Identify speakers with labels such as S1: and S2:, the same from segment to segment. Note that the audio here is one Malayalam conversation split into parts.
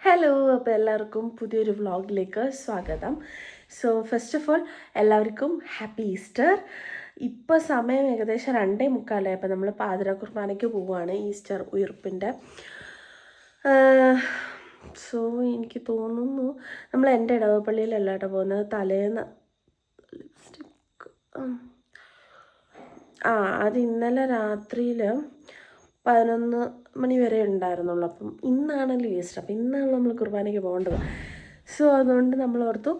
S1: ഹലോ, അപ്പോൾ എല്ലാവർക്കും പുതിയൊരു വ്ളോഗിലേക്ക് സ്വാഗതം. സോ ഫസ്റ്റ് ഓഫ് ഓൾ എല്ലാവർക്കും ഹാപ്പി ഈസ്റ്റർ. ഇപ്പോൾ സമയം ഏകദേശം 2:45. അപ്പോൾ നമ്മൾ പാതിര കുർബാനയ്ക്ക് പോവുകയാണ്, ഈസ്റ്റർ ഉയിർപ്പിൻ്റെ. സോ എനിക്ക് തോന്നുന്നു നമ്മൾ എൻ്റെ ഇടവപ്പള്ളിയിലല്ല കേട്ടോ പോകുന്നത്, തലേന്ന് അത് ഇന്നലെ രാത്രിയിൽ 11 മണി വരെ ഉണ്ടായിരുന്നുള്ളൂ. അപ്പം ഇന്നാണല്ലോ ഈസ്റ്റർ, അപ്പം ഇന്നാണ് നമ്മൾ കുർബാനയ്ക്ക് പോകേണ്ടത്. സോ അതുകൊണ്ട് നമ്മൾ ഓർത്തു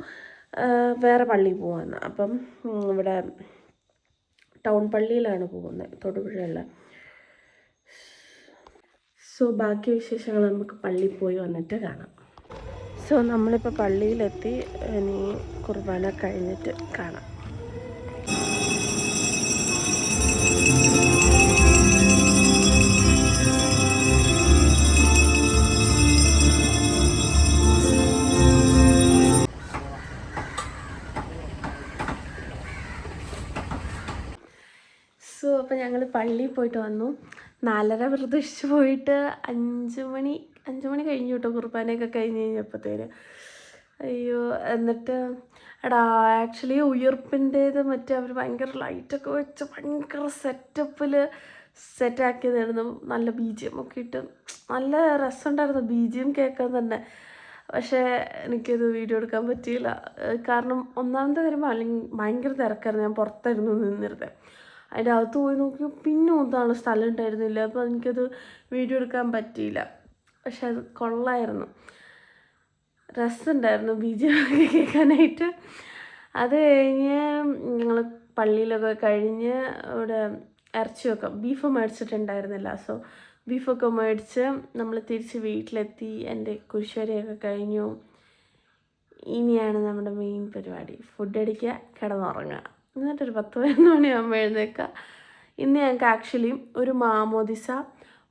S1: വേറെ പള്ളിയിൽ പോകാമെന്ന്. അപ്പം ഇവിടെ ടൗൺ പള്ളിയിലാണ് പോകുന്നത്, തൊടുപുഴയുള്ള. സോ ബാക്കി വിശേഷങ്ങൾ നമുക്ക് പള്ളിയിൽ പോയി വന്നിട്ട് കാണാം. സോ നമ്മളിപ്പോൾ പള്ളിയിലെത്തി, ഇനി കുർബാന കഴിഞ്ഞിട്ട് കാണാം. സോ അപ്പോൾ ഞങ്ങൾ പള്ളിയിൽ പോയിട്ട് വന്നു. 4:30 പ്രതീക്ഷിച്ച് പോയിട്ട് 5 മണി കഴിഞ്ഞു കേട്ടോ, കുർബാനയൊക്കെ കഴിഞ്ഞ് കഴിഞ്ഞപ്പോഴത്തേന്. അയ്യോ, എന്നിട്ട് ആക്ച്വലി ഉയിർപ്പിൻ്റേത് മറ്റേ അവർ ഭയങ്കര ലൈറ്റൊക്കെ വെച്ച് ഭയങ്കര സെറ്റാക്കിയതായിരുന്നു. നല്ല BGM ഒക്കെ ഇട്ട് നല്ല രസമുണ്ടായിരുന്നു BGM കേൾക്കാൻ തന്നെ. പക്ഷേ എനിക്കത് വീഡിയോ എടുക്കാൻ പറ്റിയില്ല, കാരണം ഒന്നാമത്തെ വരുമ്പോൾ അല്ലെങ്കിൽ ഭയങ്കര തിരക്കായിരുന്നു. ഞാൻ പുറത്തായിരുന്നു നിന്നിരുന്നത്. അതിൻ്റെ അകത്ത് പോയി നോക്കി പിന്നെ ഒന്നാണ് സ്ഥലം ഉണ്ടായിരുന്നില്ല. അപ്പോൾ എനിക്കത് വീഡിയോ എടുക്കാൻ പറ്റിയില്ല. പക്ഷെ അത് കൊള്ളായിരുന്നു, രസമുണ്ടായിരുന്നു BGM ഒക്കെ കേൾക്കാനായിട്ട്. അത് കഴിഞ്ഞ് ഞങ്ങൾ പള്ളിയിലൊക്കെ കഴിഞ്ഞ് ഇവിടെ ഇറച്ചിയൊക്കെ ബീഫ് മേടിച്ചിട്ടുണ്ടായിരുന്നില്ല. സോ ബീഫൊക്കെ മേടിച്ച് നമ്മൾ തിരിച്ച് വീട്ടിലെത്തി. എൻ്റെ കുരിശുവരെയൊക്കെ കഴിഞ്ഞു. ഇനിയാണ് നമ്മുടെ മെയിൻ പരിപാടി, ഫുഡ് അടിക്കുക, കിടന്നുറങ്ങുക, എന്നിട്ടൊരു 10-11 മണിയാകുമ്പോൾ എഴുന്നേൽക്കുക. ഇന്ന് ഞങ്ങൾക്ക് ആക്ച്വലി ഒരു മാമോദിസ,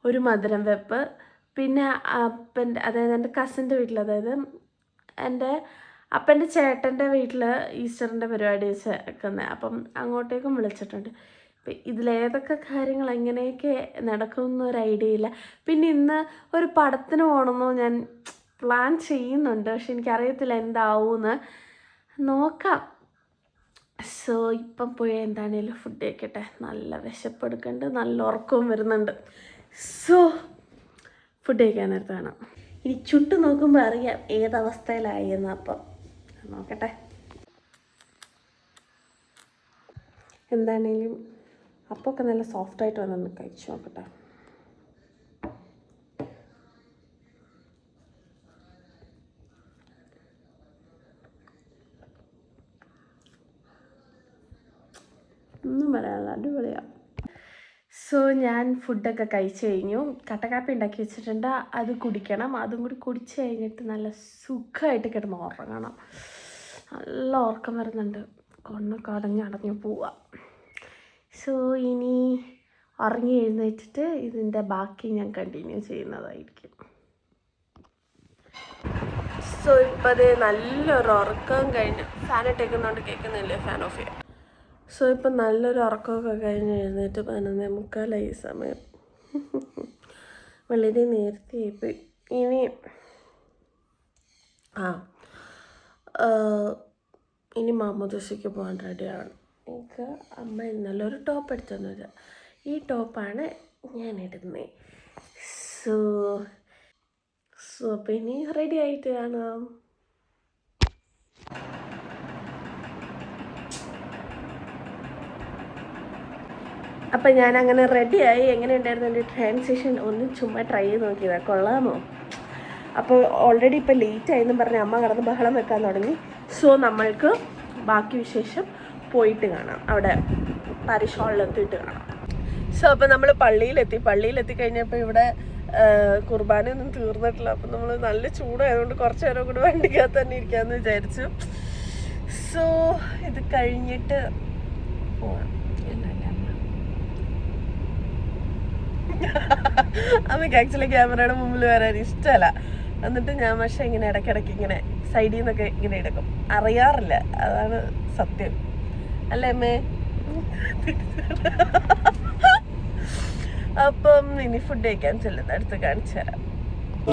S1: ഒരു മധുരം വെപ്പ്, പിന്നെ അതായത് എൻ്റെ കസിൻ്റെ വീട്ടിൽ, അതായത് എൻ്റെ അപ്പൻ്റെ ചേട്ടൻ്റെ വീട്ടിൽ ഈസ്റ്ററിൻ്റെ പരിപാടി വെക്കുന്നത്. അപ്പം അങ്ങോട്ടേക്കും വിളിച്ചിട്ടുണ്ട്. അപ്പം ഇതിലേതൊക്കെ കാര്യങ്ങൾ എങ്ങനെയൊക്കെ നടക്കുമെന്നൊരു ഐഡിയ ഇല്ല. പിന്നെ ഇന്ന് ഒരു പടത്തിന് പോകണമെന്നോ ഞാൻ പ്ലാൻ ചെയ്യുന്നുണ്ട്, പക്ഷെ എനിക്കറിയത്തില്ല എന്താവുമെന്ന്. നോക്കാം. സോ ഇപ്പം പോയി എന്താണേലും ഫുഡ് കഴിക്കട്ടെ. നല്ല വിശപ്പെടുക്കുന്നുണ്ട്, നല്ല ഉറക്കവും വരുന്നുണ്ട്. സോ ഫുഡ് കഴിക്കാൻ നേരത്തെ വേണം. ഇനി ചുട്ട് നോക്കുമ്പോൾ അറിയാം ഏതവസ്ഥയിലായി എന്ന്. അപ്പം നോക്കട്ടെ. എന്താണേലും അപ്പമൊക്കെ നല്ല സോഫ്റ്റായിട്ട് വന്നൊന്ന് കഴിച്ചു നോക്കട്ടെ. ഒന്നും പറയാനില്ല, അടിപൊളിയാണ്. സോ ഞാൻ ഫുഡൊക്കെ കഴിച്ച് കഴിഞ്ഞു. കട്ടക്കാപ്പി ഉണ്ടാക്കി വെച്ചിട്ടുണ്ട്, അത് കുടിക്കണം. അതും കൂടി കുടിച്ച് കഴിഞ്ഞിട്ട് നല്ല സുഖമായിട്ട് കിടന്ന് ഉറങ്ങണം. നല്ല ഉറക്കം വരുന്നുണ്ട്, കണ്ണൊക്കെ അടഞ്ഞു പോവാം. സോ ഇനി ഉറങ്ങി എഴുന്നേറ്റിട്ട് ഇതിൻ്റെ ബാക്കി ഞാൻ കണ്ടിന്യൂ ചെയ്യുന്നതായിരിക്കും. സോ ഇപ്പം അത് നല്ലൊരു ഉറക്കം കഴിഞ്ഞ് ഫാൻ ഇട്ടേക്കുന്നതുകൊണ്ട് കേൾക്കുന്നില്ലേ, ഫാൻ ഓഫ് ചെയ്യാം. സോ ഇപ്പം നല്ലൊരു ഉറക്കമൊക്കെ കഴിഞ്ഞ് എഴുന്നേറ്റ് 11:45 സമയം. വളരെ നേരത്തെ ആയിപ്പോയി. ഇനി മാമോദിസയ്ക്ക് പോകാൻ റെഡിയാണ്. എനിക്ക് അമ്മ ഇന്നലെ ഒരു ടോപ്പ് എടുത്തു തന്നത്. ഈ ടോപ്പാണ് ഞാൻ ഇടുന്നത്. സോ അപ്പം ഇനി റെഡി ആയിട്ട് കാണാം. അപ്പം ഞാൻ അങ്ങനെ റെഡിയായി. എങ്ങനെ ഉണ്ടായിരുന്നു എൻ്റെ ട്രാൻസിഷൻ? ഒന്ന് ചുമ്മാ ട്രൈ ചെയ്ത് നോക്കിയതാണ്, കൊള്ളാമോ? അപ്പോൾ ഓൾറെഡി ഇപ്പോൾ ലേറ്റ് ആയെന്നും പറഞ്ഞ് അമ്മ കിടന്ന് ബഹളം വെക്കാൻ തുടങ്ങി. സോ നമ്മൾക്ക് ബാക്കി വിശേഷം പോയിട്ട് കാണാം, അവിടെ പാരിഷ് ഹാളിലെത്തിയിട്ട് കാണാം. സോ അപ്പോൾ നമ്മൾ പള്ളിയിലെത്തി കഴിഞ്ഞപ്പോൾ ഇവിടെ കുർബാനയൊന്നും തീർന്നിട്ടില്ല. അപ്പം നമ്മൾ നല്ല ചൂടായതുകൊണ്ട് കുറച്ച് നേരം കൂടി വണ്ടിക്കകത്ത് തന്നെ ഇരിക്കാമെന്ന് വിചാരിച്ചു. സോ ഇത് കഴിഞ്ഞിട്ട് പോവാം. അമ്മയ്ക്ക് ആക്ച്വലി ക്യാമറയുടെ മുമ്പിൽ വരാൻ ഇഷ്ടമല്ല. എന്നിട്ട് ഞാൻ പക്ഷേ ഇങ്ങനെ ഇടയ്ക്കിടയ്ക്ക് ഇങ്ങനെ സൈഡിൽ നിന്നൊക്കെ ഇങ്ങനെ എടുക്കും. അറിയാറില്ല, അതാണ് സത്യം, അല്ലേ അമ്മേ? അപ്പം ഇനി ഫുഡ് കഴിക്കാൻ ചെല്ലുന്ന അടുത്ത് കാണിച്ചു തരാം. സോ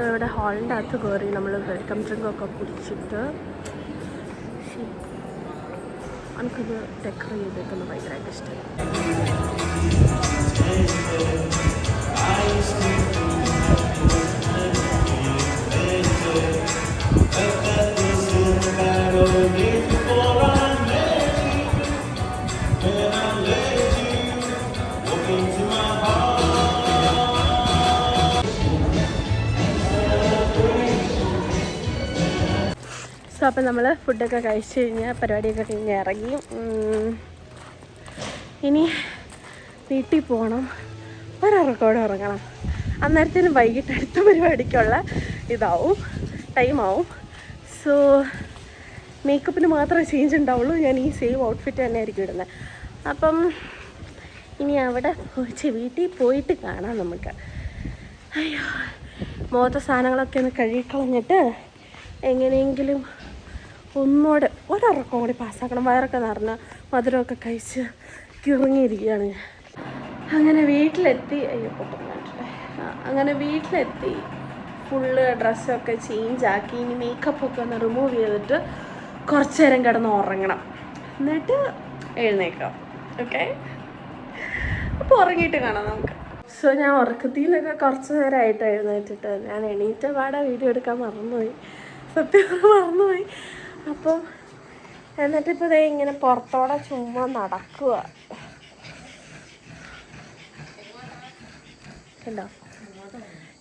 S1: ഇവിടെ ഹാളിൻ്റെ അകത്ത് കയറി നമ്മൾ വെൽക്കം ഡ്രിങ്കൊക്കെ കുടിച്ചിട്ട് എനിക്കത് ഡെക്കറേറ്റ് ചെയ്തേക്കുന്നത് ഭയങ്കരമായിട്ട് ഇഷ്ടമായി. സോ അപ്പം നമ്മൾ ഫുഡൊക്കെ കഴിച്ച് കഴിഞ്ഞാൽ പരിപാടിയൊക്കെ കഴിഞ്ഞ് ഇറങ്ങി. ഇനി വീട്ടിൽ പോകണം, ഒരിറക്കോടെ ഇറങ്ങണം. അന്നേരത്തേനും വൈകിട്ട് അടുത്ത പരിപാടിക്കുള്ള ടൈമാവും. സോ മേക്കപ്പിന് മാത്രമേ ചേഞ്ച് ഉണ്ടാവുള്ളൂ. ഞാൻ ഈ സെയിം ഔട്ട്ഫിറ്റ് തന്നെ ആയിരിക്കും ഇടുന്നത്. അപ്പം ഇനി അവിടെ വീട്ടിൽ പോയിട്ട് കാണാം നമുക്ക്. അയ്യോ, മുഖത്തെ സാധനങ്ങളൊക്കെ ഒന്ന് കഴുകിക്കളഞ്ഞിട്ട് എങ്ങനെയെങ്കിലും ഒന്നുകൂടെ ഒരിറക്കം കൂടി പാസ്സാക്കണം. വയറൊക്കെ നിറഞ്ഞ മധുരമൊക്കെ കഴിച്ച് കിറങ്ങിയിരിക്കുകയാണ് ഞാൻ. അങ്ങനെ വീട്ടിലെത്തി. അങ്ങനെ വീട്ടിലെത്തി ഫുള്ള് ഡ്രസ്സൊക്കെ ചേഞ്ചാക്കി ഇനി മേക്കപ്പൊക്കെ ഒന്ന് റിമൂവ് ചെയ്തിട്ട് കുറച്ച് നേരം കിടന്ന് ഉറങ്ങണം, എന്നിട്ട് എഴുന്നേക്കാം. ഓക്കെ, അപ്പോൾ ഉറങ്ങിയിട്ട് കാണാം നമുക്ക്. സോ ഞാൻ ഉറക്കത്തിൽ നിന്നൊക്കെ കുറച്ച് നേരമായിട്ട് എഴുന്നേറ്റിട്ട് ഞാൻ എണീറ്റ പാടെ വീഡിയോ എടുക്കാൻ മറന്നുപോയി, സത്യം മറന്നുപോയി. അപ്പം എന്നിട്ടിപ്പോൾ ഇതേ ഇങ്ങനെ പുറത്തോടെ ചുമ്മാ നടക്കുക. ഉണ്ടോ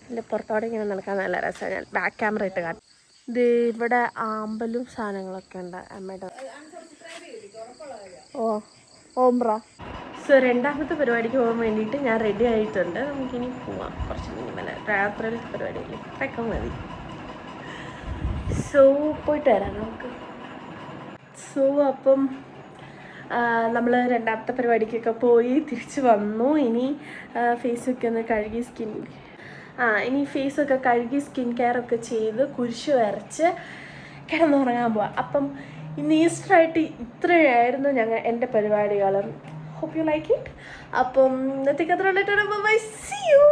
S1: എൻ്റെ പുറത്തോടെ ഇങ്ങനെ നടക്കാൻ നല്ല രസമാണ്. ഞാൻ ബാക്ക് ക്യാമറ ഇട്ട് കാട്ടും. ഇത് ഇവിടെ ആമ്പലും സാധനങ്ങളൊക്കെ ഉണ്ട് അമ്മയുടെ. ഓംബ്ര. സോ രണ്ടാമത്തെ പരിപാടിക്ക് പോകാൻ വേണ്ടിയിട്ട് ഞാൻ റെഡി ആയിട്ടുണ്ട്. നമുക്കിനി പോവാം. കുറച്ച് മിനിമൽ രാത്രിയിലത്തെ പരിപാടിയില്ലേ, അതൊക്കെ മതി. സോ പോയിട്ട് വരാം നമുക്ക്. സോ അപ്പം നമ്മൾ രണ്ടാമത്തെ പരിപാടിക്കൊക്കെ പോയി തിരിച്ച് വന്നു. ഇനി ഫേസൊക്കെ ഒന്ന് കഴുകി ഇനി ഫേസൊക്കെ കഴുകി സ്കിൻ കെയർ ഒക്കെ ചെയ്ത് കുരിശ് വരച്ച് കിടന്നുറങ്ങാൻ പോവാം. അപ്പം ഇന്ന് ഈസ്റ്ററായിട്ട് ഇത്രയായിരുന്നു എൻ്റെ പരിപാടികൾ. Hope you like it. അപ്പം ഇന്നത്തേക്ക് അത്ര ഉള്ളിട്ട് ബൈ, സീ യു.